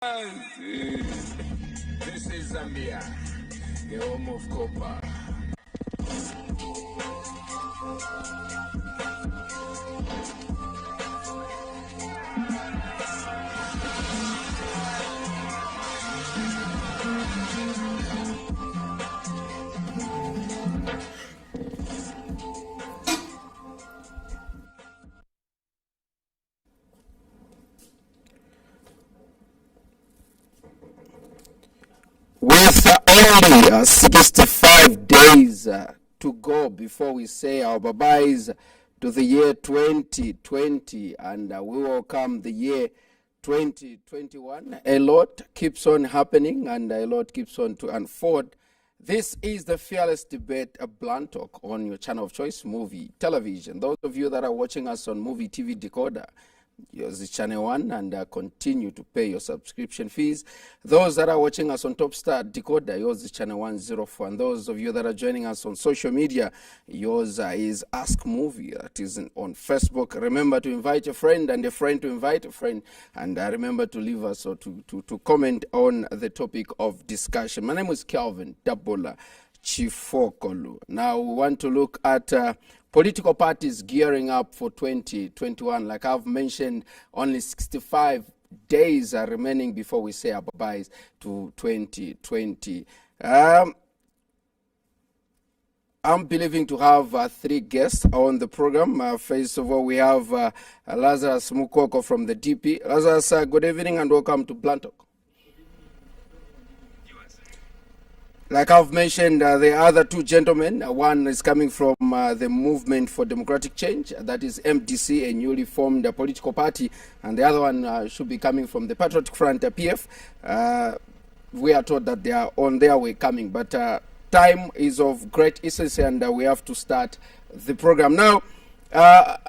This is Zambia, the home of copper. With only 65 days to go before we say our bye-byes to the year 2020, and we welcome the year 2021. A lot keeps on happening and a lot keeps on to unfold. This is the Fearless Debate, a blunt talk on your channel of choice, Muvi Television. Those of you that are watching us on Muvi TV Decoder, use channel 1 and continue to pay your subscription fees. Those that are watching us on Top Star Decoder, yours channel 104. And those of you that are joining us on social media, yours is Ask Muvi. That is on Facebook. Remember to invite a friend and a friend to invite a friend. And remember to leave us or to comment on the topic of discussion. My name is Calvin Dabola Chifokolu. Now we want to look at political parties gearing up for 2021. Like I've mentioned, only 65 days are remaining before we say our bye-byes to 2020. I'm believing to have 3 guests on the program. First of all, we have Lazarus Mukoko from the DP. Lazarus, good evening and welcome to Blunt Talk. Like I've mentioned, the other 2 gentlemen, one is coming from the Movement for Democratic Change, that is MDC, a newly formed political party, and the other one should be coming from the Patriotic Front, PF. We are told that they are on their way coming, but time is of great essence and we have to start the program. Now,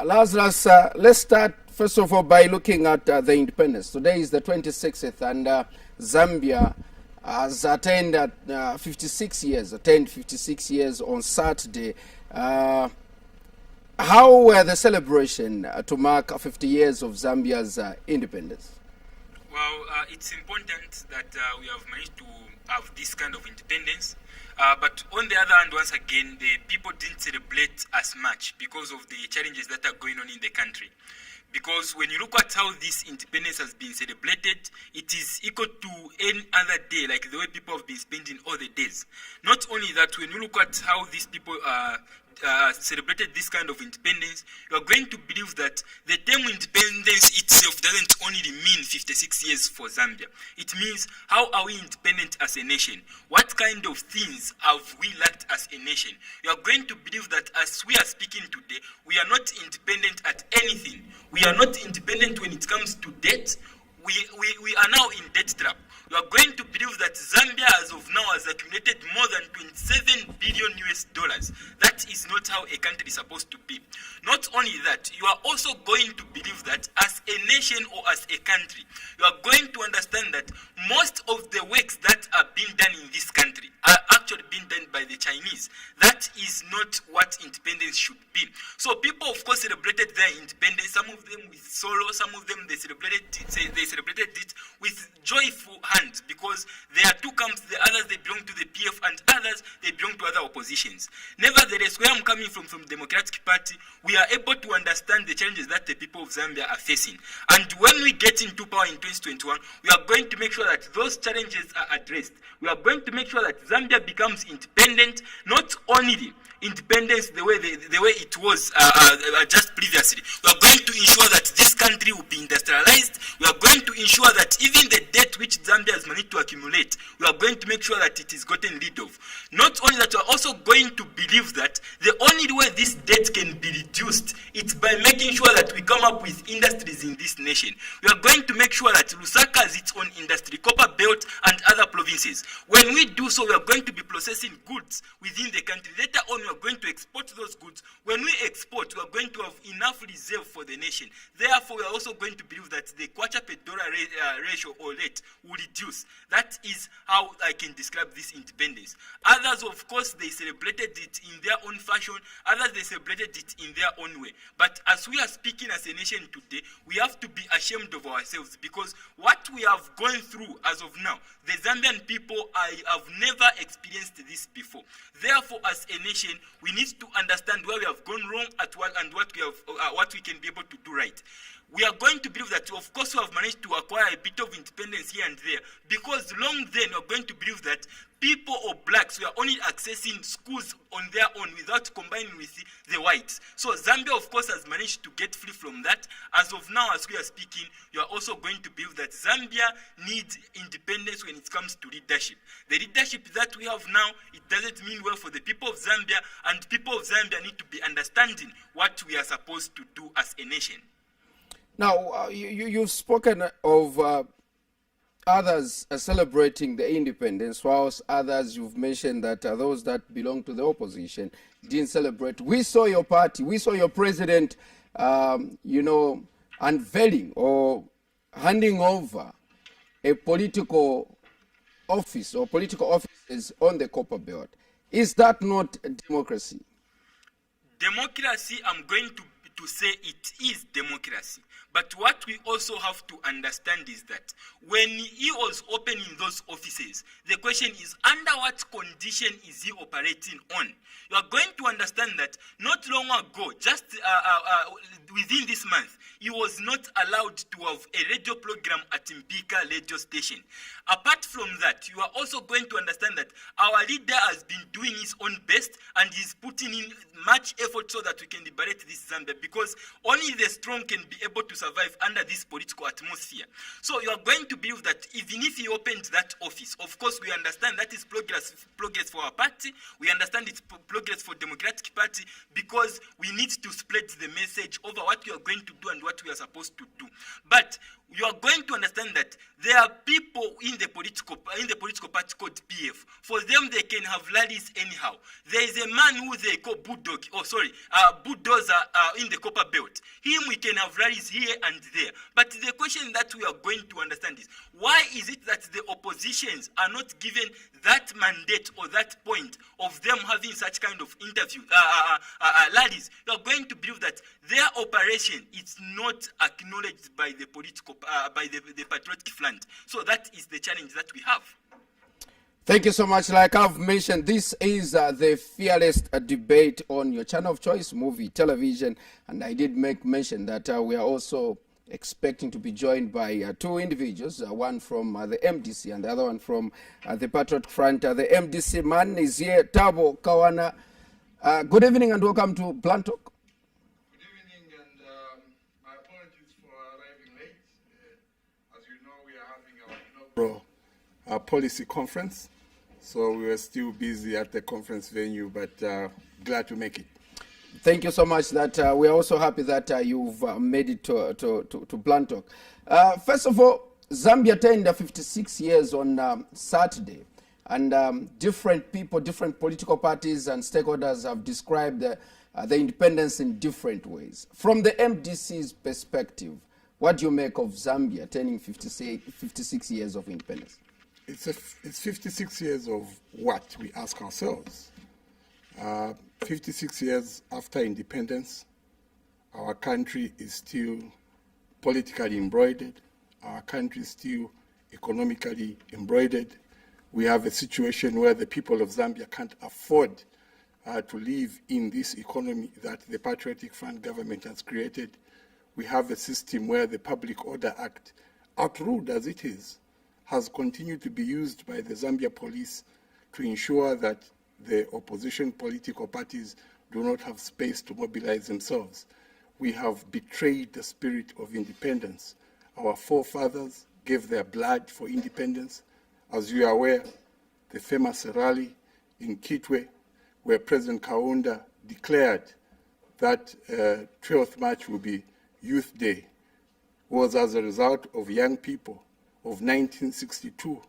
Lazarus, let's start first of all by looking at the independence. Today is the 26th and Zambia has attained 56 years on Saturday. How were the celebration to mark 50 years of Zambia's independence? Well, it's important that we have managed to have this kind of independence. But on the other hand, once again, the people didn't celebrate as much because of the challenges that are going on in the country. Because when you look at how this independence has been celebrated, it is equal to any other day, like the way people have been spending all the days. Not only that, when you look at how these people celebrated this kind of independence, you are going to believe that the term independence itself doesn't only mean 56 years for Zambia. It means, how are we independent as a nation? What kind of things have we lacked as a nation? You are going to believe that as we are speaking today, we are not independent at anything. We are not independent when it comes to debt. We are now in debt trap. You are going to believe that Zambia as of now has accumulated more than 27 billion US dollars. That is not how a country is supposed to be. Not only that, you are also going to believe that as a nation or as a country, you are going to understand that most of the works that are being done in this country are actually being done by the Chinese. That is not what independence should be. So people, of course, celebrated their independence, some of them with sorrow, some of them they celebrated it with joyful hands, because there are 2 camps. The others, they belong to the PF, and others, they belong to other oppositions. Nevertheless, where I'm coming from the Democratic Party, we are able to understand the challenges that the people of Zambia are facing. And when we get into power in 2021, we are going to make sure that those challenges are addressed. We are going to make sure that Zambia becomes independent, not only independence the way it was just previously. We are going to ensure that this country will be industrialized. We are going to ensure that even the debt which Zambia has managed to accumulate, we are going to make sure that it is gotten rid of. Not only that, we are also going to believe that the only way this debt can be reduced is by making sure that we come up with industries in this nation. We are going to make sure that Lusaka has its own industry, Copper Belt and other provinces provinces. When we do so, we are going to be processing goods within the country. Later on, we are going to export those goods. When we export, we are going to have enough reserve for the nation. Therefore, we are also going to believe that the kwacha per dollar ratio or rate will reduce. That is how I can describe this independence. Others, of course, they celebrated it in their own fashion. Others, they celebrated it in their own way. But as we are speaking as a nation today, we have to be ashamed of ourselves, because what we have gone through as of now, the Zambian people have never experienced this before. Therefore, as a nation, we need to understand where we have gone wrong and what we can be able to do right. We are going to believe that, of course, we have managed to acquire a bit of independence here and there, because long then we are going to believe that people or blacks were only accessing schools on their own without combining with the whites. So Zambia, of course, has managed to get free from that. As of now, as we are speaking, you are also going to believe that Zambia needs independence when it comes to leadership. The leadership that we have now, it doesn't mean well for the people of Zambia, and people of Zambia need to be understanding what we are supposed to do as a nation. Now, you've spoken of others celebrating the independence, whilst others you've mentioned that those that belong to the opposition didn't celebrate. We saw your party, we saw your president, unveiling or handing over a political office or political offices on the Copper Belt. Is that not democracy? Democracy, I'm going to say it is democracy. But what we also have to understand is that when he was opening those offices, the question is, under what condition is he operating on? You are going to understand that not long ago, just within this month, he was not allowed to have a radio program at Mpika radio station. Apart from that, you are also going to understand that our leader has been doing his own best, and he's putting in much effort so that we can liberate this Zambia, because only the strong can be able to survive under this political atmosphere. So you are going to believe that even if he opened that office, of course we understand that is progress for our party, we understand it's progress for Democratic Party, because we need to spread the message over what we are going to do and what we are supposed to do. But you are going to understand that there are people in the political party called PF. For them, they can have rallies anyhow. There is a man who they call bulldozer in the Copper Belt. Him, we can have rallies here and there. But the question that we are going to understand is, why is it that the oppositions are not given that mandate or that point of them having such kind of rallies? You are going to believe that their operation is not acknowledged by the political by the patriotic front. So that is the challenge that we have. Thank you so much. Like I've mentioned, this is the fearless debate on your channel of choice, Muvi Television. And I did make mention that we are also expecting to be joined by two individuals, one from the MDC and the other one from the Patriotic Front. The MDC man is here, Tabo Kawana. Good evening and welcome to Blunt Talk. Our policy conference, so we were still busy at the conference venue, but glad to make it. Thank you so much. That we are also happy that you've made it to Blunt Talk. First of all, Zambia turned 56 years on Saturday, and different people, different political parties and stakeholders have described the independence in different ways. From the MDC's perspective, what do you make of Zambia turning 56 years of independence? It's 56 years of what we ask ourselves. 56 years after independence, our country is still politically embroidered. Our country is still economically embroidered. We have a situation where the people of Zambia can't afford to live in this economy that the Patriotic Front government has created. We have a system where the Public Order Act, outruled as it is, has continued to be used by the Zambia police to ensure that the opposition political parties do not have space to mobilize themselves. We have betrayed the spirit of independence. Our forefathers gave their blood for independence. As you are aware, the famous rally in Kitwe, where President Kaunda declared that 12th March will be Youth Day, was as a result of young people of 1962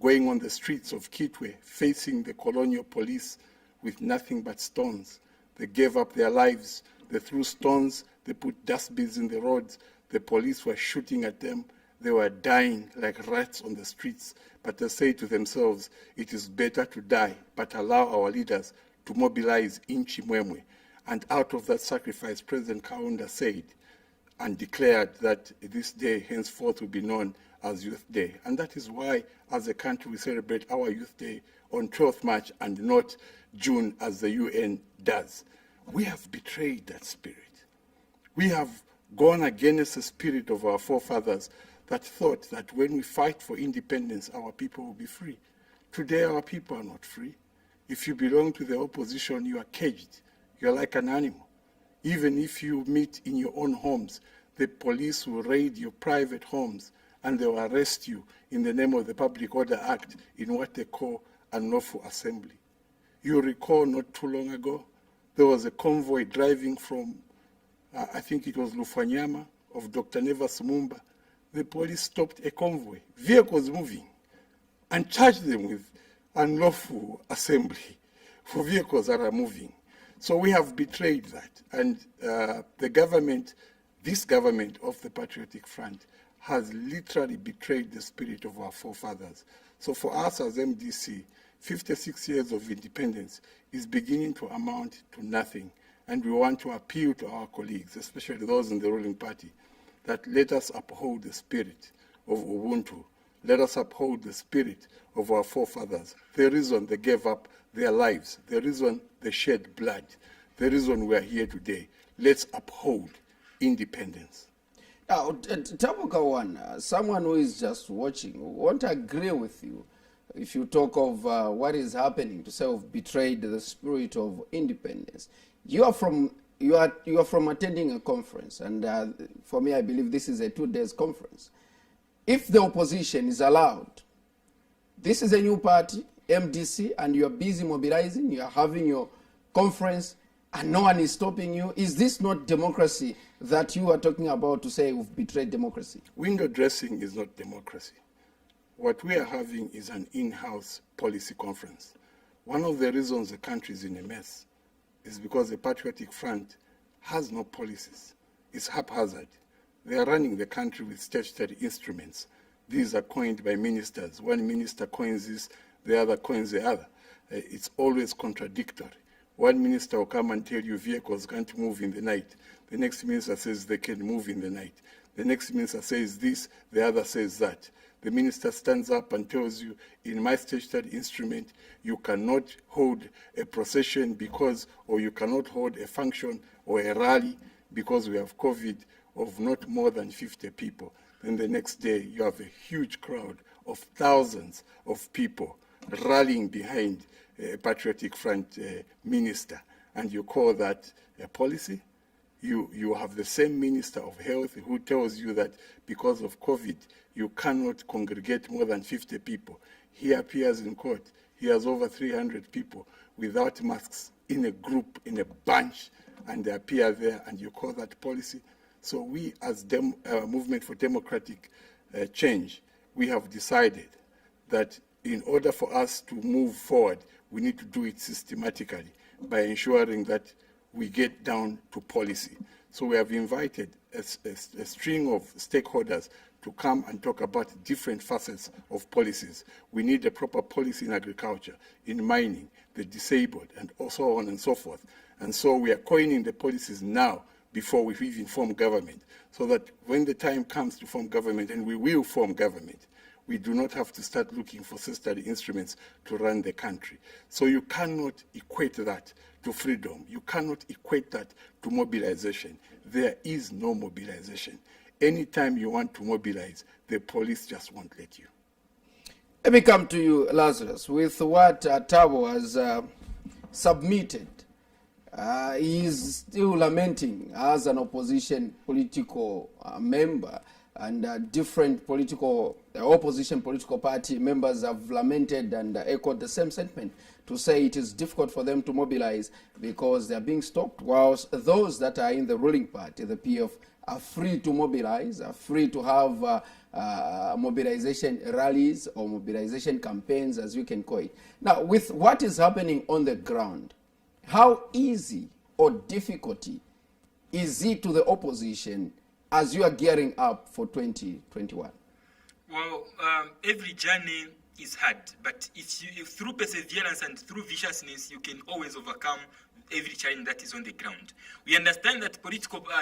going on the streets of Kitwe, facing the colonial police with nothing but stones. They gave up their lives. They threw stones. They put dustbins in the roads. The police were shooting at them. They were dying like rats on the streets. But they say to themselves, it is better to die, but allow our leaders to mobilize in Chimwemwe. And out of that sacrifice, President Kaunda said and declared that this day henceforth will be known as Youth Day. And that is why, as a country, we celebrate our Youth Day on 12th March and not June as the UN does. We have betrayed that spirit. We have gone against the spirit of our forefathers that thought that when we fight for independence, our people will be free. Today, our people are not free. If you belong to the opposition, you are caged. You are like an animal. Even if you meet in your own homes, the police will raid your private homes and they will arrest you in the name of the Public Order Act in what they call unlawful assembly. You recall not too long ago, there was a convoy driving from, I think it was Lufanyama, of Dr. Neva Sumumba. The police stopped a convoy, vehicles moving, and charged them with unlawful assembly for vehicles that are moving. So we have betrayed that. And the government, this government of the Patriotic Front, has literally betrayed the spirit of our forefathers. So for us as MDC, 56 years of independence is beginning to amount to nothing. And we want to appeal to our colleagues, especially those in the ruling party, that let us uphold the spirit of Ubuntu. Let us uphold the spirit of our forefathers. The reason they gave up their lives, the reason they shed blood, the reason we are here today. Let's uphold independence. Now, Tabuka One, someone who is just watching won't agree with you if you talk of what is happening to say we've betrayed the spirit of independence. You are from attending a conference, and for me, I believe this is a 2 days conference. If the opposition is allowed, this is a new party, MDC, and you are busy mobilizing, you are having your conference, and no one is stopping you. Is this not democracy that you are talking about to say we've betrayed democracy? Window dressing is not democracy. What we are having is an in-house policy conference. One of the reasons the country is in a mess is because the Patriotic Front has no policies. It's haphazard. They are running the country with statutory instruments. These are coined by ministers. One minister coins this, the other coins the other. It's always contradictory. One minister will come and tell you vehicles can't move in the night. The next minister says they can move in the night. The next minister says this, the other says that. The minister stands up and tells you, in my statutory instrument, you cannot hold a procession because, or you cannot hold a function or a rally because we have COVID of not more than 50 people. Then the next day, you have a huge crowd of thousands of people rallying behind a Patriotic Front minister, and you call that a policy? You have the same Minister of Health who tells you that because of COVID, you cannot congregate more than 50 people. He appears in court. He has over 300 people without masks in a group, in a bunch, and they appear there, and you call that policy? So we, as Movement for Democratic Change, we have decided that in order for us to move forward, we need to do it systematically by ensuring that we get down to policy. So we have invited a string of stakeholders to come and talk about different facets of policies. We need a proper policy in agriculture, in mining, the disabled, and so on and so forth. And so we are coining the policies now before we even form government, so that when the time comes to form government, and we will form government, we do not have to start looking for statutory instruments to run the country. So you cannot equate that to freedom. You cannot equate that to mobilization. There is no mobilization. Anytime you want to mobilize, the police just won't let you. Let me come to you, Lazarus, with what Tabo has submitted. He is still lamenting as an opposition political member, and different opposition political party members have lamented and echoed the same sentiment to say it is difficult for them to mobilize because they are being stopped, whilst those that are in the ruling party, the PF, are free to mobilize, are free to have mobilization rallies or mobilization campaigns, as you can call it. Now, with what is happening on the ground, how easy or difficulty is it to the opposition as you are gearing up for 2021? Well, every journey is hard, but if through perseverance and through viciousness, you can always overcome every challenge that is on the ground. We understand that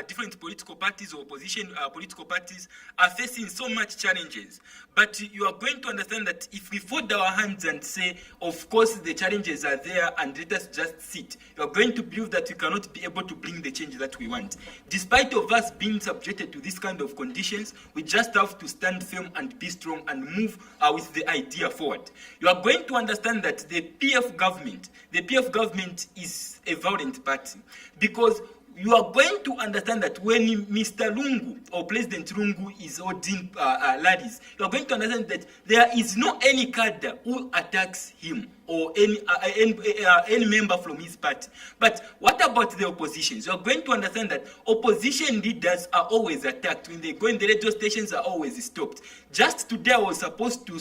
different political parties or opposition political parties are facing so much challenges, but you are going to understand that if we fold our hands and say, of course the challenges are there and let us just sit, you are going to believe that we cannot be able to bring the change that we want. Despite of us being subjected to this kind of conditions, we just have to stand firm and be strong and move with the idea forward. You are going to understand that the PF government is a violent party, because you are going to understand that when Mr. Lungu or President Lungu is holding rallies, you are going to understand that there is no any cadre who attacks him or any member from his party. But what about the oppositions? You are going to understand that opposition leaders are always attacked. When they go in the radio stations, are always stopped. Just today I was supposed to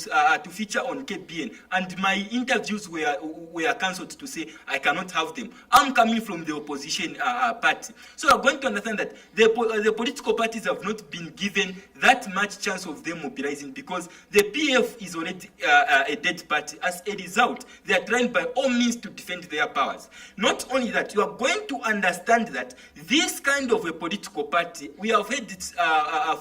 feature on KBN, and my interviews were cancelled to say I cannot have them. I'm coming from the opposition party. So you are going to understand that the political parties have not been given that much chance of them mobilizing, because the PF is already a dead party. As a result, they are trying by all means to defend their powers. Not only that, you are going to understand that this kind of a political party, we have heard it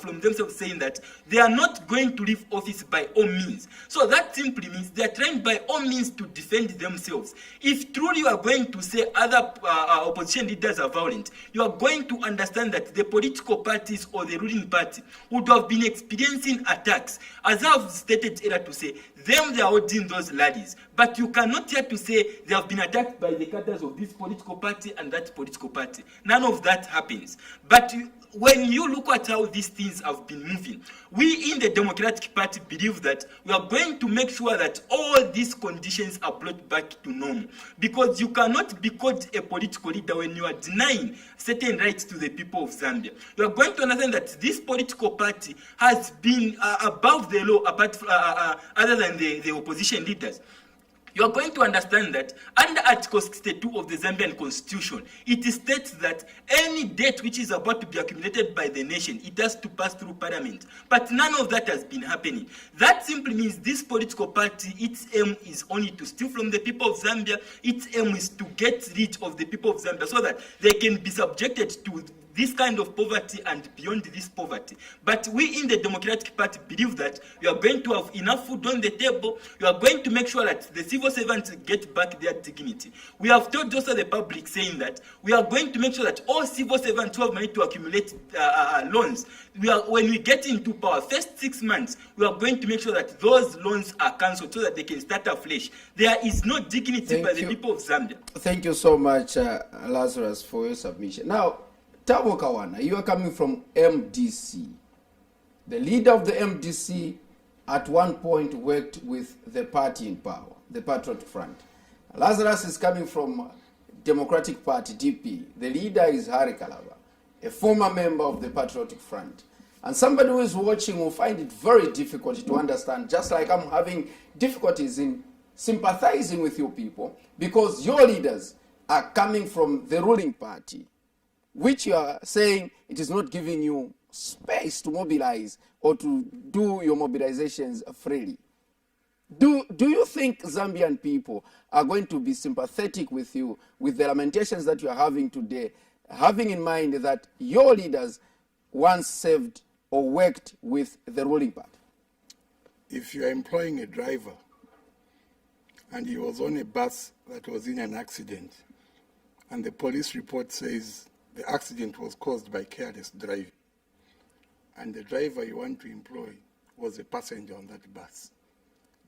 from themselves saying that they are not going to leave office by all means. So that simply means they are trying by all means to defend themselves. If truly you are going to say other opposition leaders are violent, you are going to understand that the political parties or the ruling party would have been experiencing attacks. As I have stated earlier to say, they are holding those rallies, but you cannot yet to say they have been attacked by the cadres of this political party and that political party. None of that happens. But when you look at how these things have been moving, we in the Democratic Party believe that we are going to make sure that all these conditions are brought back to normal. Because you cannot be called a political leader when you are denying certain rights to the people of Zambia. You are going to understand that this political party has been above the law, other than the opposition leaders. You are going to understand that under Article 62 of the Zambian Constitution, it states that any debt which is about to be accumulated by the nation, it has to pass through Parliament. But none of that has been happening. That simply means this political party, its aim is only to steal from the people of Zambia. Its aim is to get rid of the people of Zambia so that they can be subjected to this kind of poverty and beyond this poverty. But we in the Democratic Party believe that we are going to have enough food on the table. We are going to make sure that the civil servants get back their dignity. We have told also the public saying that we are going to make sure that all civil servants who have money to accumulate loans, when we get into power, first 6 months, we are going to make sure that those loans are cancelled so that they can start afresh. There is no dignity by the people of Zambia. Thank you so much, Lazarus, for your submission. Now, Tabo Kawana, you are coming from MDC. The leader of the MDC at one point worked with the party in power, the Patriotic Front. Lazarus is coming from Democratic Party, DP. The leader is Harry Kalaba, a former member of the Patriotic Front. And somebody who is watching will find it very difficult to understand, just like I'm having difficulties in sympathizing with your people, because your leaders are coming from the ruling party, which you are saying it is not giving you space to mobilize or to do your mobilizations freely. Do you think Zambian people are going to be sympathetic with you, with the lamentations that you are having today, having in mind that your leaders once served or worked with the ruling party? If you are employing a driver and he was on a bus that was in an accident, and the police report says the accident was caused by careless driving, and the driver you want to employ was a passenger on that bus,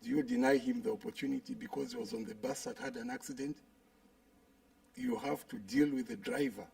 do you deny him the opportunity because he was on the bus that had an accident? You have to deal with the driver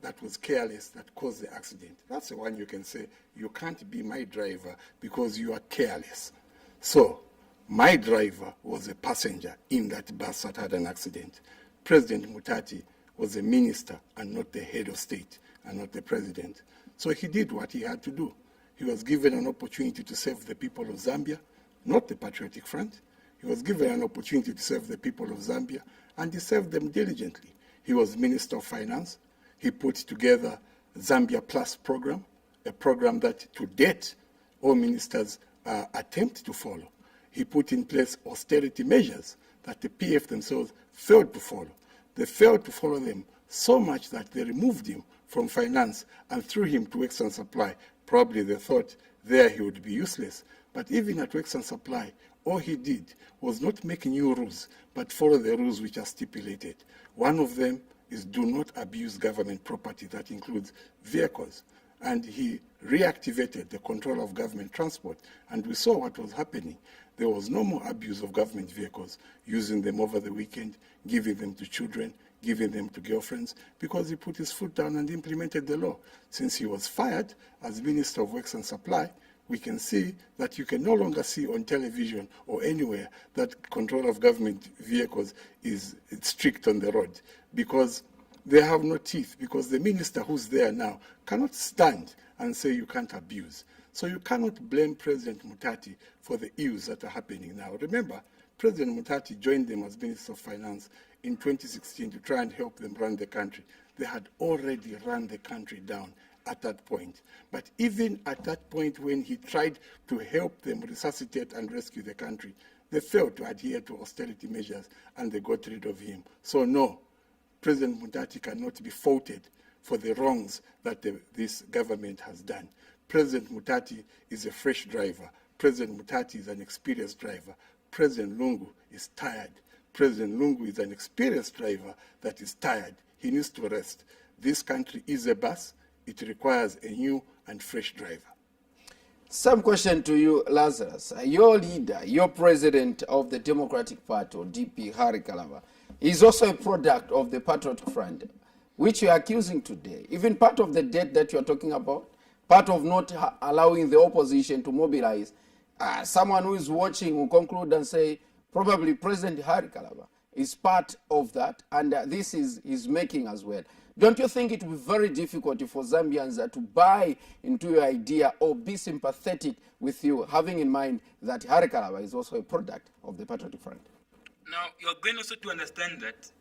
that was careless that caused the accident. That's the one you can say, you can't be my driver because you are careless. So, my driver was a passenger in that bus that had an accident. President Mutati was a minister and not the head of state and not the president. So he did what he had to do. He was given an opportunity to serve the people of Zambia, not the Patriotic Front. He was given an opportunity to serve the people of Zambia, and he served them diligently. He was Minister of Finance. He put together Zambia Plus program, a program that to date all ministers attempt to follow. He put in place austerity measures that the PF themselves failed to follow. They failed to follow them so much that they removed him from finance and threw him to Works and Supply. Probably they thought there he would be useless. But even at Works and Supply, all he did was not make new rules, but follow the rules which are stipulated. One of them is do not abuse government property. That includes vehicles. And he reactivated the control of government transport. And we saw what was happening. There was no more abuse of government vehicles, using them over the weekend, giving them to children, giving them to girlfriends, because he put his foot down and implemented the law. Since he was fired as Minister of Works and Supply, we can see that you can no longer see on television or anywhere that control of government vehicles is strict on the road, because they have no teeth, because the minister who's there now cannot stand and say you can't abuse. So you cannot blame President Mutati for the ills that are happening now. Remember, President Mutati joined them as Minister of Finance in 2016 to try and help them run the country. They had already run the country down at that point. But even at that point when he tried to help them resuscitate and rescue the country, they failed to adhere to austerity measures and they got rid of him. So no, President Mutati cannot be faulted for the wrongs that this government has done. President Mutati is a fresh driver. President Mutati is an experienced driver. President Lungu is tired. President Lungu is an experienced driver that is tired. He needs to rest. This country is a bus. It requires a new and fresh driver. Some question to you, Lazarus. Your leader, your president of the Democratic Party, or DP, Harry Kalava, is also a product of the Patriotic Front, which you are accusing today. Even part of the debt that you are talking about, part of not allowing the opposition to mobilize. Someone who is watching will conclude and say, probably President Harry Kalava is part of that, and this is making as well. Don't you think it will be very difficult for Zambians to buy into your idea or be sympathetic with you, having in mind that Harry Kalava is also a product of the Patriotic Front? Now, you're going also to understand that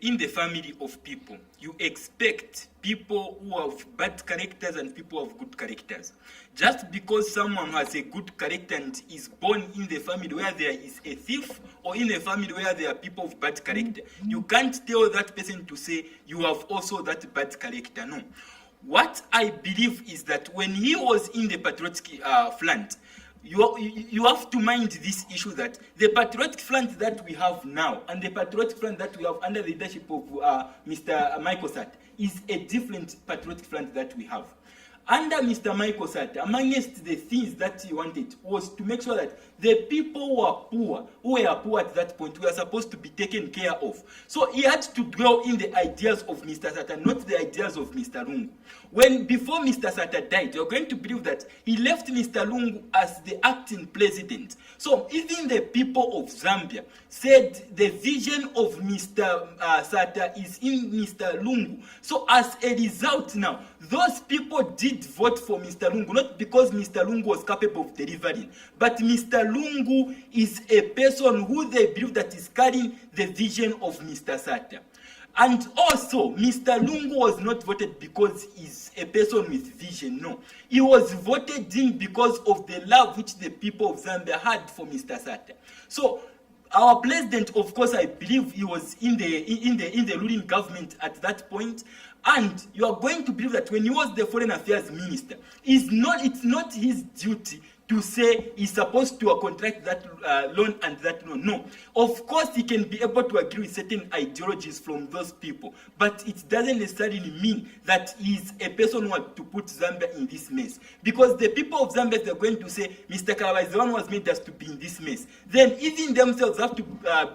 in the family of people, you expect people who have bad characters and people who have good characters. Just because someone has a good character and is born in the family where there is a thief, or in a family where there are people of bad character, you can't tell that person to say you have also that bad character. No. What I believe is that when he was in the Patriotic Front, you have to mind this issue that the Patriotic Front that we have now and the Patriotic Front that we have under the leadership of Mr. Michael Sat is a different Patriotic Front that we have. Under Mr. Michael Sat, amongst the things that he wanted was to make sure that the people who were poor at that point were supposed to be taken care of. So he had to dwell in the ideas of Mr. Sata, not the ideas of Mr. Lungu. Before Mr. Sata died, you're going to believe that he left Mr. Lungu as the acting president. So even the people of Zambia said the vision of Mr. Sata is in Mr. Lungu. So as a result now, those people did vote for Mr. Lungu, not because Mr. Lungu was capable of delivering, but Mr. Lungu is a person who they believe that is carrying the vision of Mr. Sata. And also, Mr. Lungu was not voted because he's a person with vision, no. He was voted in because of the love which the people of Zambia had for Mr. Sata. So, our president, of course, I believe he was in the ruling government at that point. And you are going to believe that when he was the foreign affairs minister, it's not his duty to say he's supposed to contract that loan and that loan. No. Of course, he can be able to agree with certain ideologies from those people, but it doesn't necessarily mean that he's a person who wants to put Zambia in this mess. Because the people of Zambia, they're going to say, Mr. Kalava is the one who has made us to be in this mess. Then even themselves have to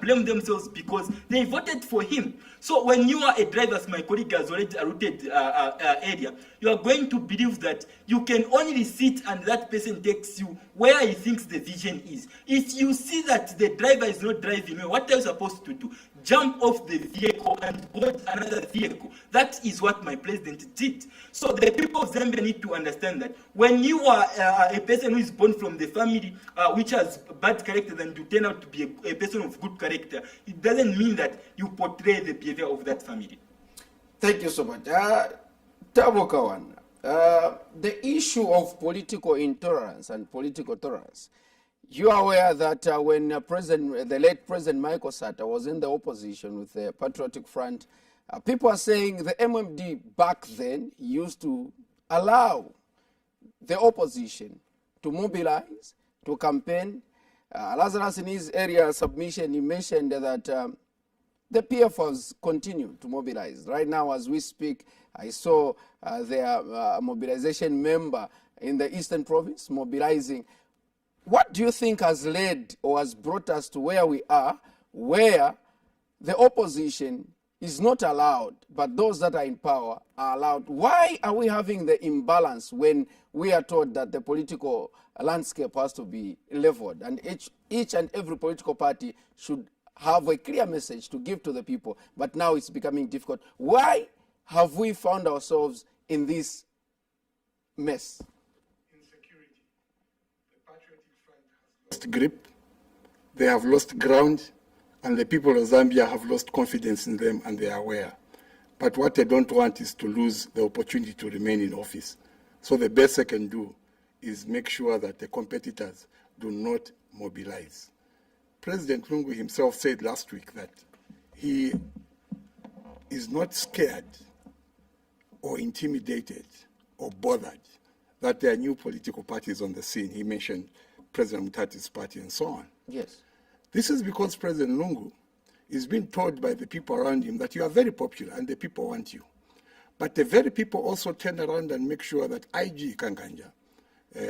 blame themselves because they voted for him. So when you are a driver, as my colleague has already alluded earlier, you are going to believe that you can only sit and that person takes you where he thinks the vision is. If you see that the driver is not driving well, what are you supposed to do? Jump off the vehicle and board another vehicle. That is what my president did. So the people of Zambia need to understand that when you are a person who is born from the family which has bad character, then you turn out to be a person of good character, it doesn't mean that you portray the behavior of that family. Thank you so much. Tabo Kawan, the issue of political intolerance and political tolerance. You are aware that when the late President Michael Sata was in the opposition with the Patriotic Front, people are saying the MMD back then used to allow the opposition to mobilize, to campaign. Lazarus, in his area submission, he mentioned that the PFs continue to mobilize. Right now, as we speak, I saw their mobilization member in the Eastern Province mobilizing. What do you think has led or has brought us to where we are, where the opposition is not allowed, but those that are in power are allowed? Why are we having the imbalance when we are told that the political landscape has to be leveled and each and every political party should have a clear message to give to the people, but now it's becoming difficult? Why have we found ourselves in this mess? Lost grip, they have lost ground, and the people of Zambia have lost confidence in them, and they are aware. But what they don't want is to lose the opportunity to remain in office. So the best they can do is make sure that the competitors do not mobilize. President Lungu himself said last week that he is not scared or intimidated or bothered that there are new political parties on the scene. He mentioned President Mutati's party and so on. Yes. This is because President Lungu is being told by the people around him that you are very popular and the people want you. But the very people also turn around and make sure that IG Kanganja,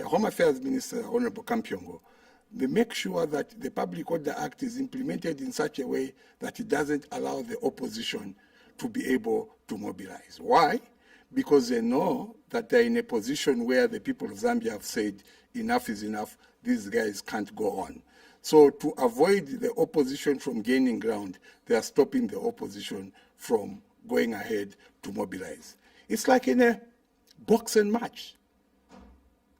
Home Affairs Minister Honorable Kampyongo, they make sure that the Public Order Act is implemented in such a way that it doesn't allow the opposition to be able to mobilize. Why? Because they know that they're in a position where the people of Zambia have said enough is enough, these guys can't go on. So to avoid the opposition from gaining ground, they are stopping the opposition from going ahead to mobilize. It's like in a boxing match.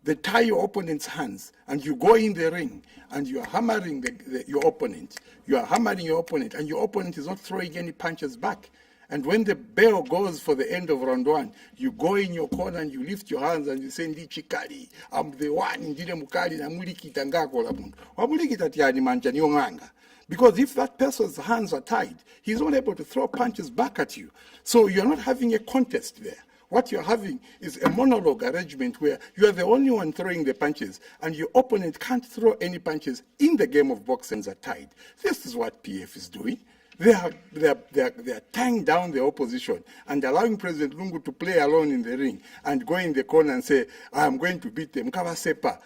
They tie your opponent's hands and you go in the ring and you are hammering your opponent. You are hammering your opponent and your opponent is not throwing any punches back. And when the bell goes for the end of round one, you go in your corner and you lift your hands and you say, Ndi chikali, I'm the one, ndile mukali, na mulikita ngako la mundu. Wamulikita tiani mancha ni onganga. Because if that person's hands are tied, he's not able to throw punches back at you. So you're not having a contest there. What you're having is a monologue arrangement where you are the only one throwing the punches and your opponent can't throw any punches in the game of boxing are tied. This is what PF is doing. They are tying down the opposition and allowing President Lungu to play alone in the ring and go in the corner and say, I'm going to beat them. Sepa.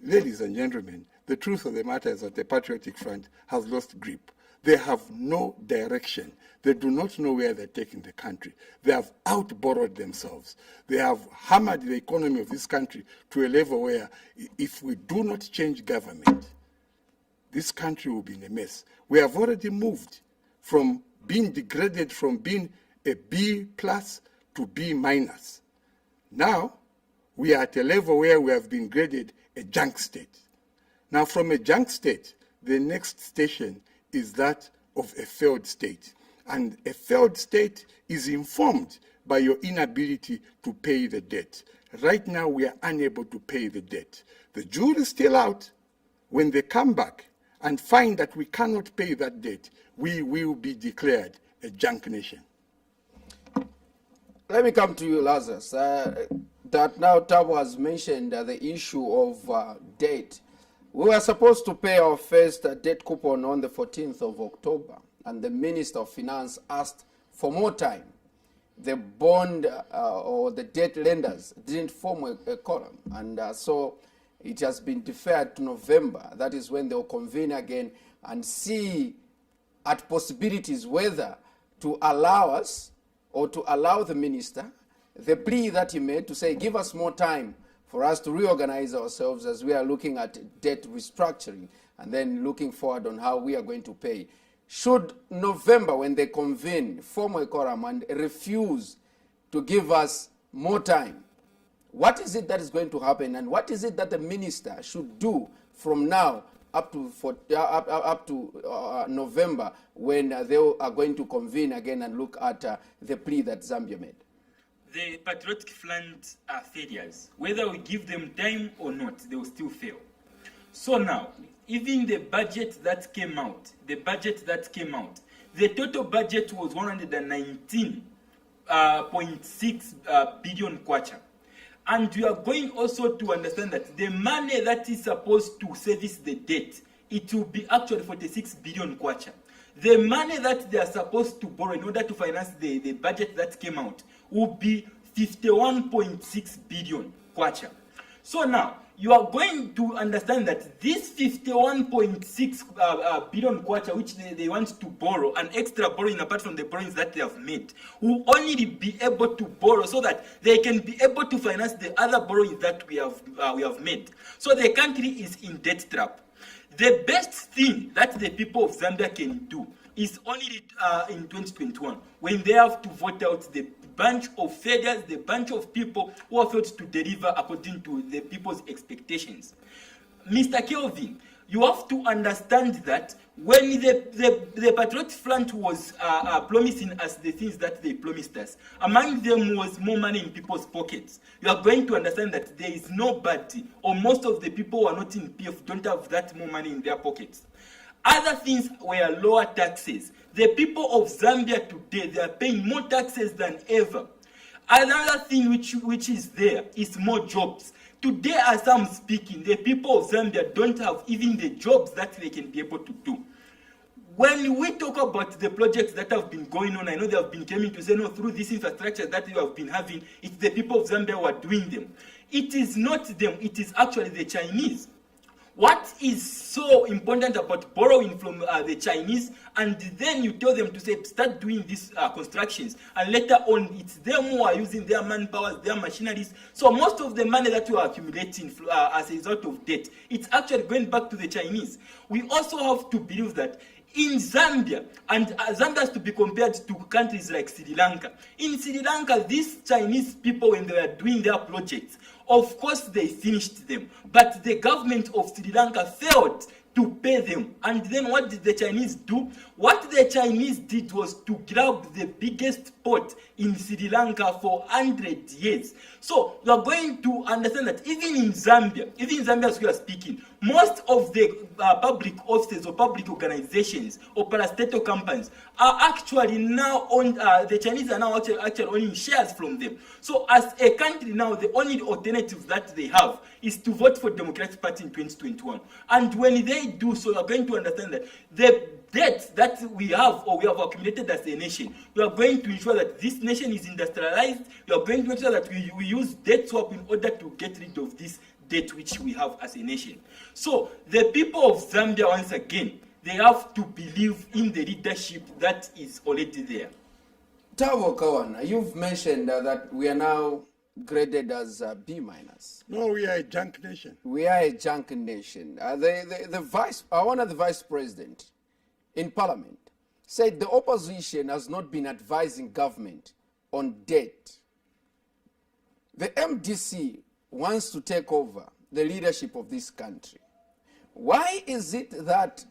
Ladies and gentlemen, the truth of the matter is that the Patriotic Front has lost grip. They have no direction. They do not know where they're taking the country. They have outborrowed themselves. They have hammered the economy of this country to a level where if we do not change government, this country will be in a mess. We have already moved from being degraded from being a B plus to B minus. Now, we are at a level where we have been graded a junk state. Now, from a junk state, the next station is that of a failed state. And a failed state is informed by your inability to pay the debt. Right now, we are unable to pay the debt. The jury is still out. When they come back and find that we cannot pay that debt, we will be declared a junk nation. Let me come to you, Lazarus. That now Tabo has mentioned the issue of debt. We were supposed to pay our first debt coupon on the 14th of October, and the Minister of Finance asked for more time. The bond or the debt lenders didn't form a quorum, and so it has been deferred to November. That is when they'll convene again and see at possibilities whether to allow us or to allow the minister the plea that he made to say, give us more time for us to reorganize ourselves as we are looking at debt restructuring and then looking forward on how we are going to pay. Should November, when they convene, form a quorum and refuse to give us more time, what is it that is going to happen, and what is it that the minister should do from now up to November, when they are going to convene again and look at the plea that Zambia made? The Patriotic Front are failures. Whether we give them time or not, they will still fail. So now, even the budget that came out, the total budget was 119.6 billion kwacha. And we are going also to understand that the money that is supposed to service the debt, it will be actually 46 billion kwacha. The money that they are supposed to borrow in order to finance the budget that came out will be 51.6 billion kwacha. So now, you are going to understand that this 51.6 billion kwacha, which they want to borrow, an extra borrowing apart from the borrowings that they have made, will only be able to borrow so that they can be able to finance the other borrowings that we have made. So the country is in debt trap. The best thing that the people of Zambia can do is only in 2021, when they have to vote out the bunch of failures, the bunch of people who have failed to deliver according to the people's expectations. Mr. Kelvin, you have to understand that when the Patriotic Front was promising us the things that they promised us, among them was more money in people's pockets. You are going to understand that there is nobody, or most of the people who are not in PF don't have that more money in their pockets. Other things were lower taxes. The people of Zambia today, they are paying more taxes than ever. Another thing which is there is more jobs. Today, as I'm speaking, the people of Zambia don't have even the jobs that they can be able to do. When we talk about the projects that have been going on, I know they have been coming to say, no, through this infrastructure that you have been having, it's the people of Zambia who are doing them. It is not them, it is actually the Chinese. What is so important about borrowing from the Chinese, and then you tell them to say, start doing these constructions, and later on, it's them who are using their manpower, their machineries. So most of the money that you are accumulating as a result of debt, it's actually going back to the Chinese. We also have to believe that in Zambia, and Zambia has to be compared to countries like Sri Lanka. In Sri Lanka, these Chinese people, when they were doing their projects, of course they finished them, but the government of Sri Lanka failed to pay them. And then what did the Chinese do? What the Chinese did was to grab the biggest port in Sri Lanka for 100 years. So you are going to understand that even in Zambia as we are speaking, most of the public offices or public organizations or parastatal companies are actually now owned, the Chinese are now actually owning shares from them. So as a country now, the only alternative that they have is to vote for Democratic Party in 2021. And when they do so, you are going to understand that the debt that we have or we have accumulated as a nation, we are going to ensure that this nation is industrialized. We are going to ensure that we use debt swap in order to get rid of this debt which we have as a nation. So the people of Zambia, once again, they have to believe in the leadership that is already there. Tabo Kawana, you've mentioned that we are now graded as B-. No, we are a junk nation. We are a junk nation. One of the vice president in parliament said the opposition has not been advising government on debt. The MDC wants to take over the leadership of this country. Why is it that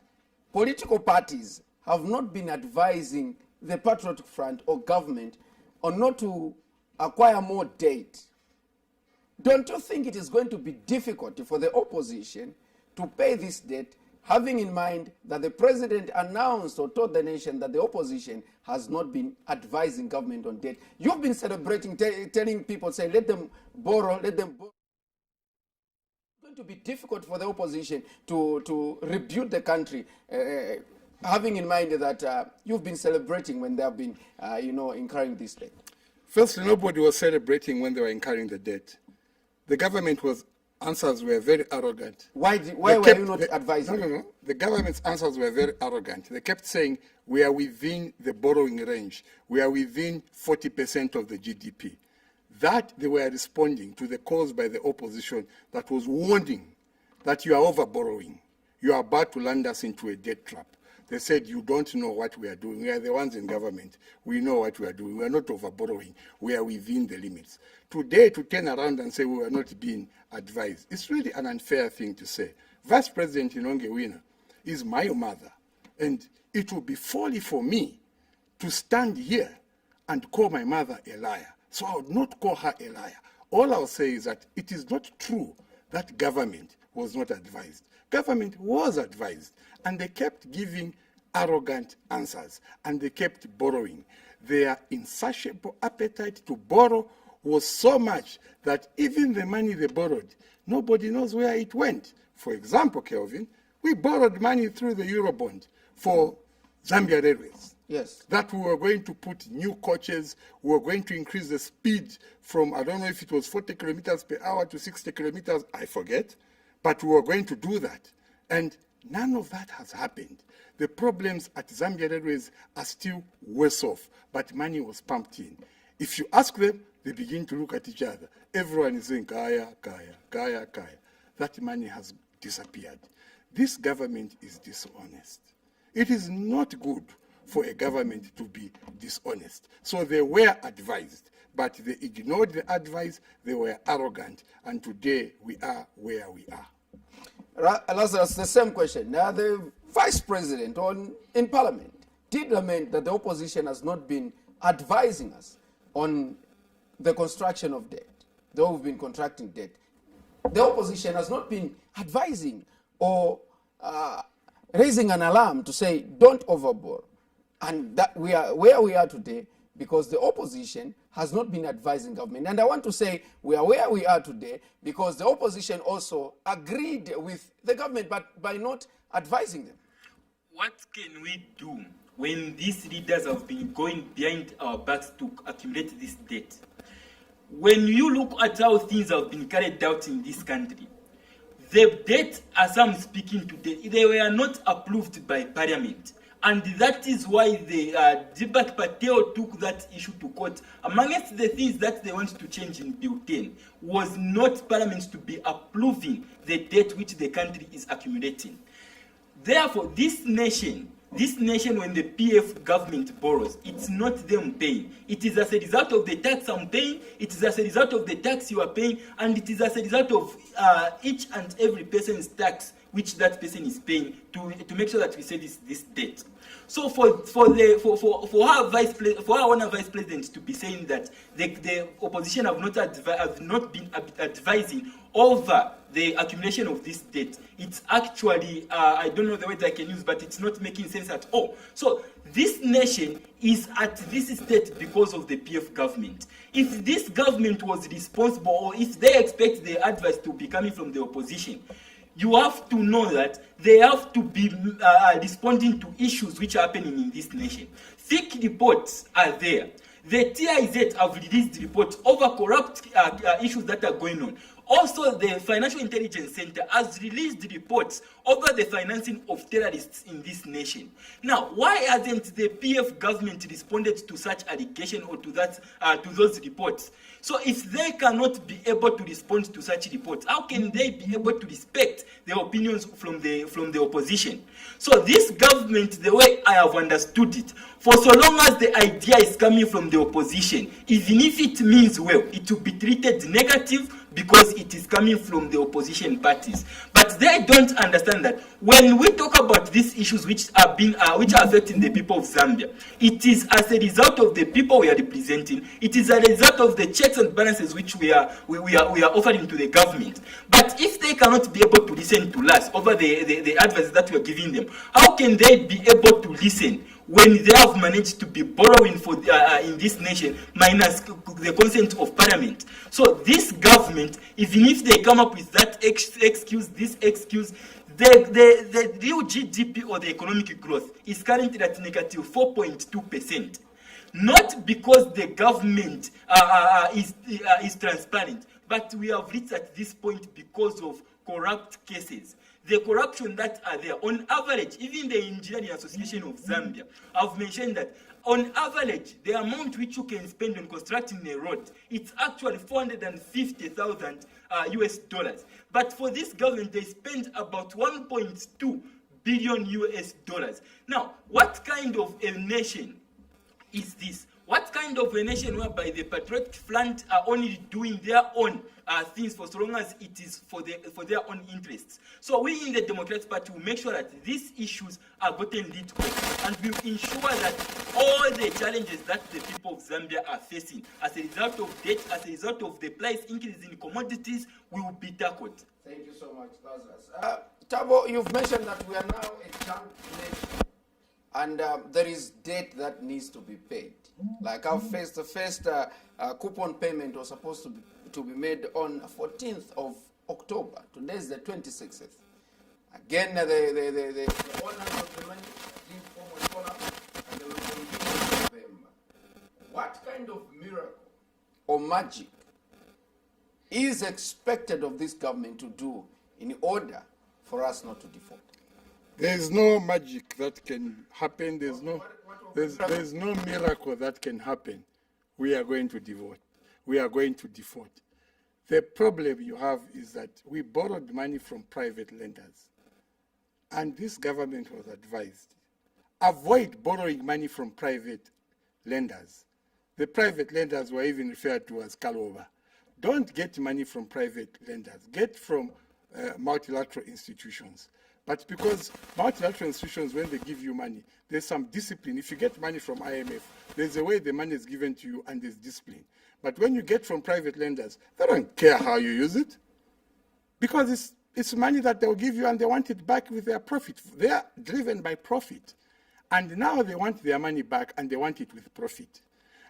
political parties have not been advising the Patriotic Front or government on not to acquire more debt? Don't you think it is going to be difficult for the opposition to pay this debt, having in mind that the president announced or told the nation that the opposition has not been advising government on debt? You've been celebrating, telling people, say, let them borrow. It's going to be difficult for the opposition to rebuild the country, having in mind that you've been celebrating when they have been, incurring this debt. Firstly, nobody was celebrating when they were incurring the debt. The government answers were very arrogant. Why were you not advising? No. The government's answers were very arrogant. They kept saying, we are within the borrowing range. We are within 40% of the GDP. that they were responding to the calls by the opposition that was warning that you are over borrowing. You are about to land us into a debt trap. They said, you don't know what we are doing. We are the ones in government. We know what we are doing. We are not over borrowing. We are within the limits. Today, to turn around and say we are not being advised, it's really an unfair thing to say. Vice President Inongewina is my mother, and it would be folly for me to stand here and call my mother a liar. So I would not call her a liar. All I'll say is that it is not true that government was not advised. Government was advised, and they kept giving arrogant answers, and they kept borrowing. Their insatiable appetite to borrow was so much that even the money they borrowed, nobody knows where it went. For example, Kelvin, we borrowed money through the Eurobond for Zambia Railways. Yes. That we were going to put new coaches, we were going to increase the speed from, I don't know if it was 40 kilometers per hour to 60 kilometers, I forget, but we were going to do that. And none of that has happened. The problems at Zambia Railways are still worse off, but money was pumped in. If you ask them, they begin to look at each other. Everyone is saying, Kaya, Kaya, Kaya, Kaya. That money has disappeared. This government is dishonest. It is not good for a government to be dishonest. So they were advised, but they ignored the advice, they were arrogant, and today we are where we are. Lazarus, the same question. Now, the Vice President in Parliament did lament that the opposition has not been advising us on the construction of debt, though we've been contracting debt. The opposition has not been advising or raising an alarm to say, don't overborrow. And that we are where we are today because the opposition has not been advising government. And I want to say we are where we are today because the opposition also agreed with the government, but by not advising them. What can we do when these leaders have been going behind our backs to accumulate this debt? When you look at how things have been carried out in this country, the debt, as I'm speaking today, they were not approved by Parliament. And that is why the Deepak Patel took that issue to court. Amongst the things that they want to change in Bill 10 was not Parliament to be approving the debt which the country is accumulating. Therefore, this nation, when the PF government borrows, it's not them paying. It is as a result of the tax I'm paying, it is as a result of the tax you are paying, and it is as a result of each and every person's tax which that person is paying to make sure that we service this debt. So for our vice president to be saying that the opposition have not been advising over the accumulation of this debt, it's actually I don't know the word I can use, but it's not making sense at all. So this nation is at this state because of the PF government. If this government was responsible, or if they expect the advice to be coming from the opposition, you have to know that they have to be responding to issues which are happening in this nation. Thick reports are there. The TIZ have released reports over corrupt issues that are going on. Also, the Financial Intelligence Center has released reports over the financing of terrorists in this nation. Now, why hasn't the PF government responded to such allegation or to those reports? So if they cannot be able to respond to such reports, how can they be able to respect the opinions from the opposition? So this government, the way I have understood it, for so long as the idea is coming from the opposition, even if it means well, it will be treated negative because it is coming from the opposition parties. But they don't understand that when we talk about these issues which are affecting the people of Zambia, it is as a result of the people we are representing. It is a result of the checks and balances which we are offering to the government. But if they cannot be able to listen to us over the advice that we are giving them, how can they be able to listen when they have managed to be borrowing for in this nation minus the consent of Parliament? So this government, even if they come up with that excuse, the real GDP or the economic growth is currently at negative 4.2%. Not because the government is transparent, but we have reached at this point because of corrupt cases. the corruption that are there. On average, even the Engineering Association of Zambia have mentioned that on average, the amount which you can spend on constructing a road, it's actually 450,000 US dollars. But for this government, they spend about 1.2 billion US dollars. Now, what kind of a nation is this? What kind of a nation whereby the Patriotic Front are only doing their own things for so long as it is for their own interests? So we in the Democratic Party will make sure that these issues are gotten lit of, and we will ensure that all the challenges that the people of Zambia are facing as a result of debt, as a result of the price increase in commodities, will be tackled. Thank you so much, Lazarus. Tabo, you've mentioned that we are now a junk nation, and there is debt that needs to be paid. Like our the first coupon payment was supposed to be made on 14th of October. Today is the 26th. Again, the owners of the money didn't form a follow, and they will continue in November. What kind of miracle or magic is expected of this government to do in order for us not to default? There is no magic that can happen. There's no miracle that can happen. We are going to default. We are going to default. The problem you have is that we borrowed money from private lenders. And this government was advised, avoid borrowing money from private lenders. The private lenders were even referred to as Kalova. Don't get money from private lenders. Get from multilateral institutions. But because multilateral institutions, when they give you money, there's some discipline. If you get money from IMF, there's a way the money is given to you and there's discipline. But when you get from private lenders, they don't care how you use it, because it's money that they'll give you and they want it back with their profit. They are driven by profit. And now they want their money back and they want it with profit.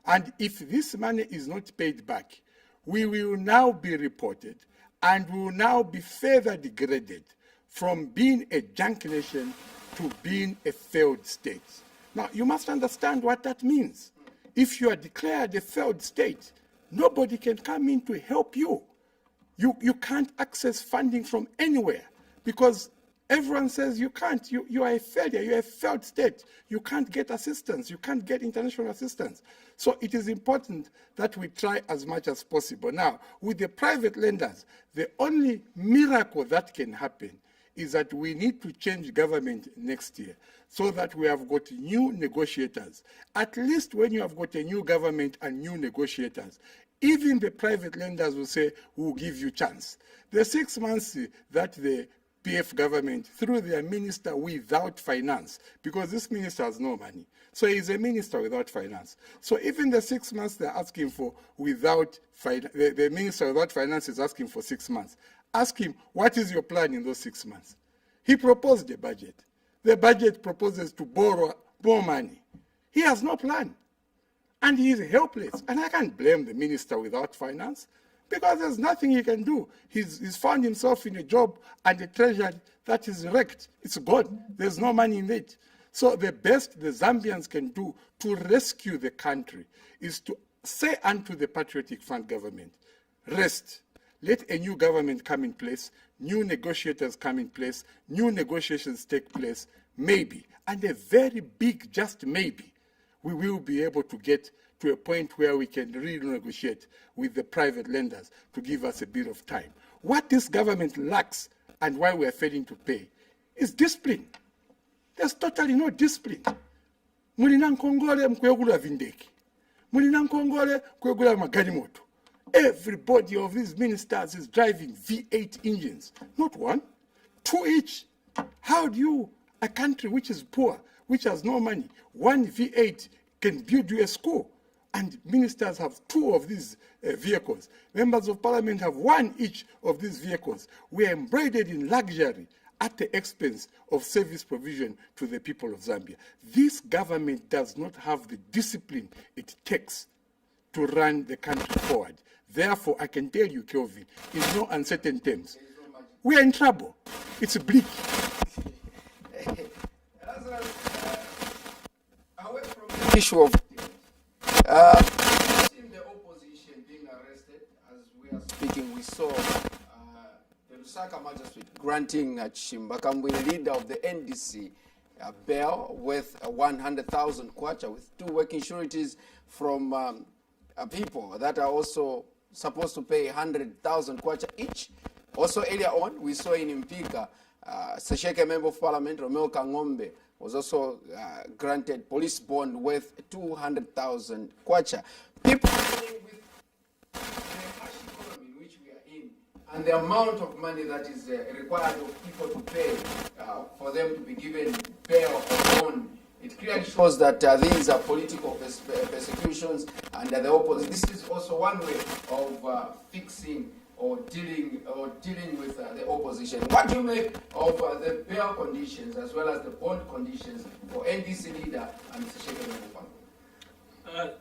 And if this money is not paid back, we will now be reported and we will now be further degraded from being a junk nation to being a failed state. Now, you must understand what that means. If you are declared a failed state, nobody can come in to help you. You can't access funding from anywhere because everyone says you can't. You are a failure. You are a failed state. You can't get assistance. You can't get international assistance. So it is important that we try as much as possible. Now, with the private lenders, the only miracle that can happen is that we need to change government next year so that we have got new negotiators. At least when you have got a new government and new negotiators, even the private lenders will say, we'll give you chance. The 6 months that the PF government, through their minister without finance, because this minister has no money. So he's a minister without finance. So even the 6 months they're asking for without finance, the minister without finance is asking for 6 months. Ask him, what is your plan in those 6 months? He proposed a budget. The budget proposes to borrow more money. He has no plan. And he is helpless. And I can't blame the minister without finance because there's nothing he can do. He's found himself in a job and a treasury that is wrecked. It's gone. There's no money in it. So the best the Zambians can do to rescue the country is to say unto the Patriotic Front government, rest. Let a new government come in place, new negotiators come in place, new negotiations take place, maybe, and a very big just maybe, we will be able to get to a point where we can renegotiate with the private lenders to give us a bit of time. What this government lacks and why we are failing to pay is discipline. There's totally no discipline. Mulina nkongole mkwegula vindeki. Mulina nkongole mkwegula magari moto. Everybody of these ministers is driving V8 engines. Not one, two each. How do you, a country which is poor, which has no money, one V8 can build you a school? And ministers have two of these vehicles. Members of parliament have one each of these vehicles. We are embroidered in luxury at the expense of service provision to the people of Zambia. This government does not have the discipline it takes to run the country forward. Therefore, I can tell you, Kelvin, in no uncertain terms, we are in trouble. It's bleak. Away from the issue of seeing the opposition being arrested, as we are speaking, we saw the Lusaka Magistrate granting Chimbakambwe, leader of the NDC, bail worth 100,000 kwacha with 2 working sureties from people that are also supposed to pay 100,000 kwacha each. Also earlier on, we saw in Mpika, Sesheke Member of Parliament, Romeo Kangombe, was also granted police bond worth 200,000 kwacha. People are dealing with the harsh economy in which we are in, and the amount of money that is required of people to pay for them to be given bail or bond. It clearly shows that these are political persecutions and the opposition. This is also one way of fixing or dealing with the opposition. What do you make of the bail conditions as well as the bond conditions for NDC leader and Mr. Sheikh?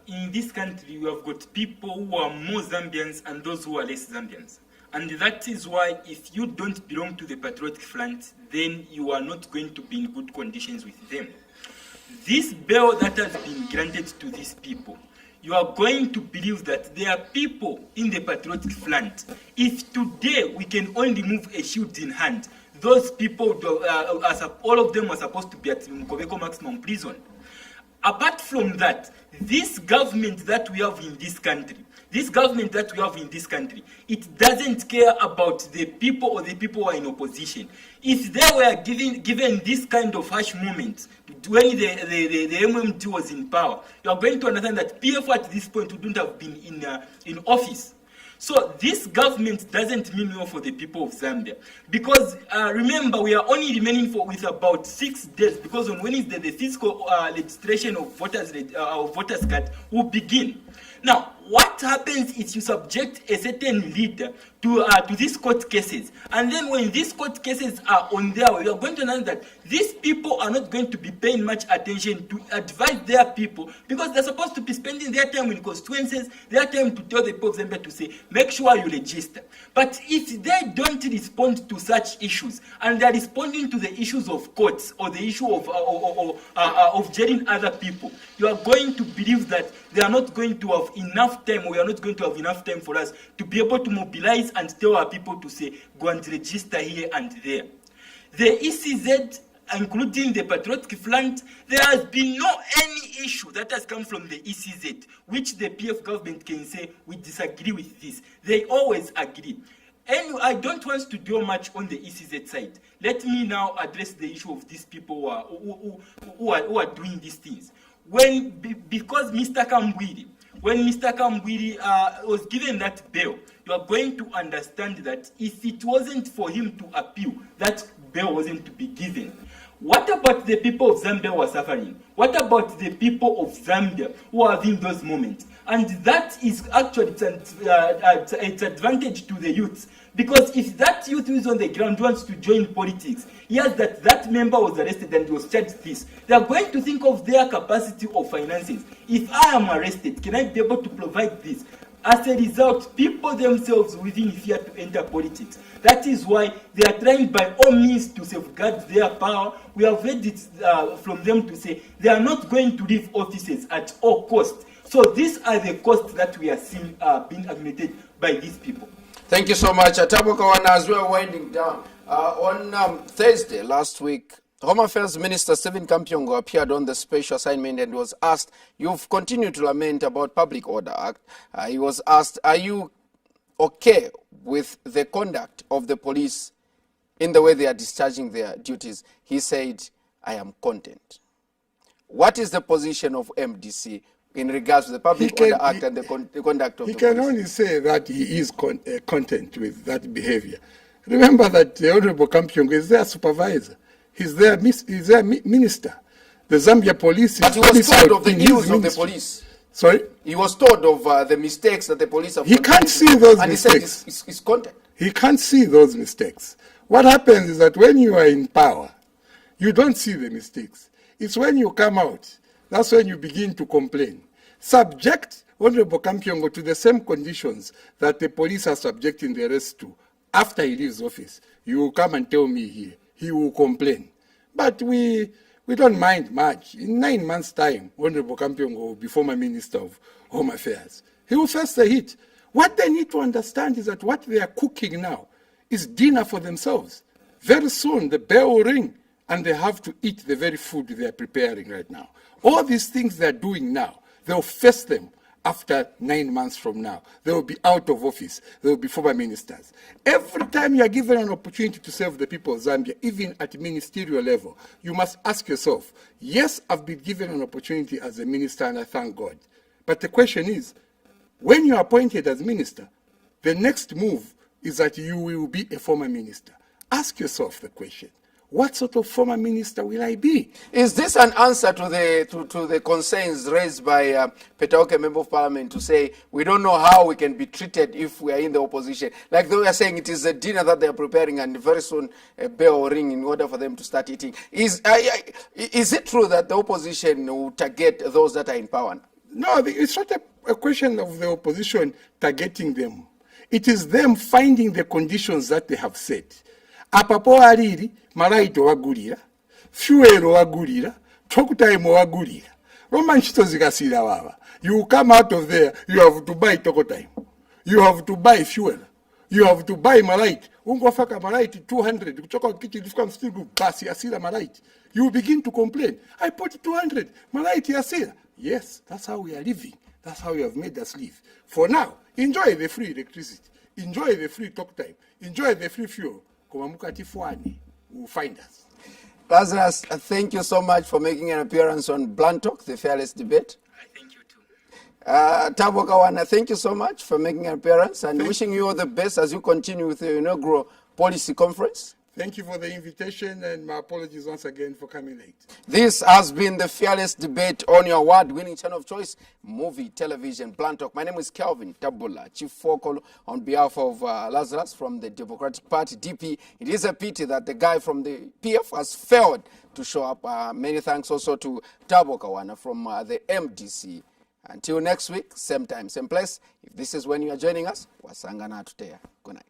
In this country, we have got people who are more Zambians and those who are less Zambians. And that is why if you don't belong to the Patriotic Front, then you are not going to be in good conditions with them. This bail that has been granted to these people, you are going to believe that there are people in the Patriotic Front. If today we can only move a shield in hand, those people, all of them are supposed to be at Mukobeko maximum prison. Apart from that, this government that we have in this country, it doesn't care about the people or the people who are in opposition. If they were given this kind of harsh moment when the MMT was in power, you are going to understand that PF at this point wouldn't have been in office. So this government doesn't mean well for the people of Zambia, because remember, we are only remaining with about 6 days, because on Wednesday the fiscal registration of voters card will begin. Now, what happens is you subject a certain leader to these court cases, and then when these court cases are on their way, you are going to know that these people are not going to be paying much attention to advise their people, because they're supposed to be spending their time in constituencies, their time to tell the people of Zambia to say, make sure you register. But if they don't respond to such issues, and they're responding to the issues of courts or the issue of jailing other people, you are going to believe that they are not going to have enough time, or we are not going to have enough time for us to be able to mobilize and tell our people to say, go and register here and there. The ECZ, including the Patriotic Front, there has been no any issue that has come from the ECZ, which the PF government can say, we disagree with this. They always agree. And I don't want to dwell much on the ECZ side. Let me now address the issue of these people who are doing these things. Because Mr. Kambwiri, when Mr. Kambwiri was given that bail, you are going to understand that if it wasn't for him to appeal, that bail wasn't to be given. What about the people of Zambia who are suffering? What about the people of Zambia who are in those moments? And that is actually it's advantage to the youth. Because if that youth who is on the ground wants to join politics, hears that member was arrested and was charged this, they are going to think of their capacity of finances. If I am arrested, can I be able to provide this? As a result, people themselves within fear to enter politics. That is why they are trying by all means to safeguard their power. We have heard it from them to say they are not going to leave offices at all costs. So these are the costs that we are seeing being accumulated by these people. Thank you so much. Atabukawana, as we are winding down. On Thursday last week, Home Affairs Minister Stephen Kampyongo appeared on the special assignment and was asked, you've continued to lament about Public Order Act. He was asked, are you okay with the conduct of the police in the way they are discharging their duties? He said, I am content. What is the position of MDC in regards to the Public Order Act and the conduct of the police? He can only say that he is content with that behavior. Remember that the Honorable Kampyongo is their supervisor. He's their minister. The Zambia police... But he was told of the ills of the police. Sorry? He was told of the mistakes that the police have... He can't see those mistakes. And he said he's content. He can't see those mistakes. What happens is that when you are in power, you don't see the mistakes. It's when you come out, that's when you begin to complain. Subject Honorable Kampyongo to the same conditions that the police are subjecting the rest to. After he leaves office, you will come and tell me here. He will complain. But we don't mind much. In 9 months' time, Honorable Kampyongo will be former Minister of Home Affairs. He will face the heat. What they need to understand is that what they are cooking now is dinner for themselves. Very soon, the bell will ring, and they have to eat the very food they are preparing right now. All these things they're doing now, they'll face them after 9 months from now. They will be out of office. They will be former ministers. Every time you are given an opportunity to serve the people of Zambia, even at ministerial level, you must ask yourself, yes, I've been given an opportunity as a minister, and I thank God. But the question is, when you are appointed as minister, the next move is that you will be a former minister. Ask yourself the question, what sort of former minister will I be? Is this an answer to the concerns raised by Petaoke, Member of Parliament, to say we don't know how we can be treated if we are in the opposition? Like they were saying, it is a dinner that they are preparing, and very soon a bell will ring in order for them to start eating. Is it true that the opposition will target those that are in power? No, it's not a question of the opposition targeting them. It is them finding the conditions that they have set. Apapo aliri, malaito wagulira, fuelo wagulira, talk time wagulira. Roman chito zikasira wawa. You come out of there, you have to buy talk time. You have to buy fuel. You have to buy malite. Ungofaka malite 200. Kuchoka kichi lifika mstigu basi asira malite. You begin to complain. I put 200. Malite asira. Yes, that's how we are living. That's how you have made us live. For now, enjoy the free electricity. Enjoy the free talk time. Enjoy the free fuel. Kumamuka Tifuani will find us. Lazarus, thank you so much for making an appearance on Blunt Talk, the Fearless Debate. I thank you too. Thabo Kawana, thank you so much for making an appearance, and wishing you all the best as you continue with the inaugural policy conference. Thank you for the invitation, and my apologies once again for coming late. This has been the Fearless Debate on your award-winning channel of choice, Muvi Television, Blunt Talk. My name is Kelvin Tabula, Chief Focal on behalf of Lazarus from the Democratic Party, DP. It is a pity that the guy from the PF has failed to show up. Many thanks also to Thabo Kawana from the MDC. Until next week, same time, same place. If this is when you are joining us, wasangana tutea. Good night.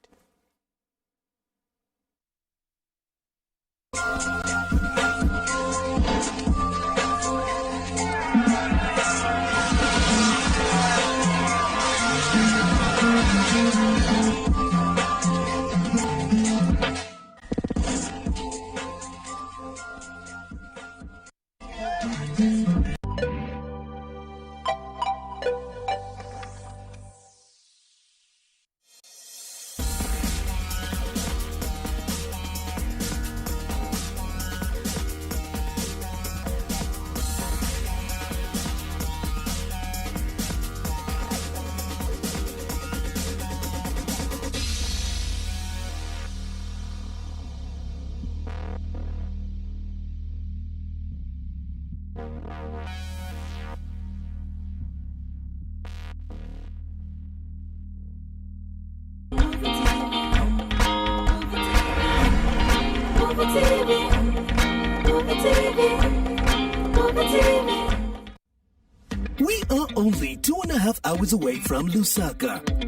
We are only 2.5 hours away from Lusaka.